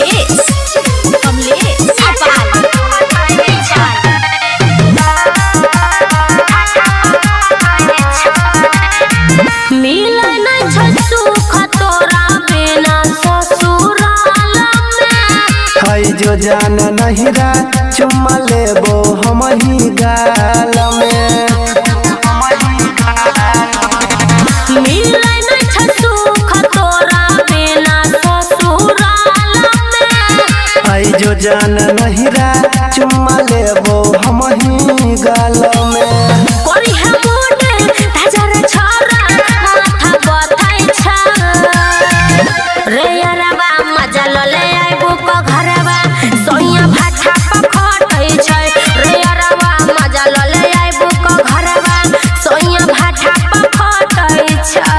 कमलेश कमलेश मिले नहीं छै सुख तोरा बिना ससुराल में। है जो जान नहिरा चुम्मा लेबो हम ही गाल में। मिले नहीं छै सुख तोरा बिना ससुराल में। है जो जान नहिरा चुम्मा लेबो हम ही गाल में। कोरी है मोटे ताजर छोरा माथा बथाई छ रे यारबा मजा ले आइबो को घरबा सोया भाटा पखटै छै रे यारबा मजा ले आइबो को घरबा सोया भाटा पखटै छै।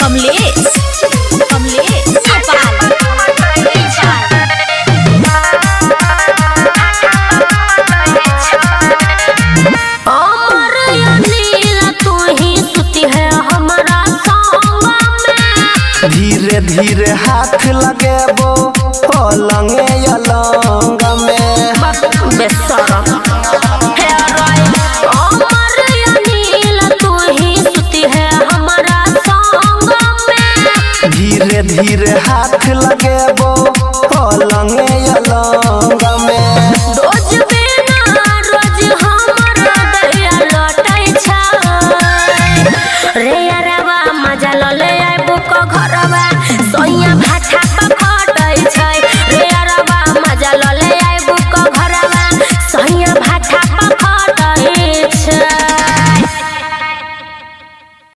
कमलेश कमलेश अमर अनिल तू ही सुती है हमारा संग में। धीरे धीरे हाथ लगेबो पलंगे अलंग में। बेशरम हे राय अमर अनिल तू ही सुती है हमारा संग में। धीरे धीरे हाथ लगे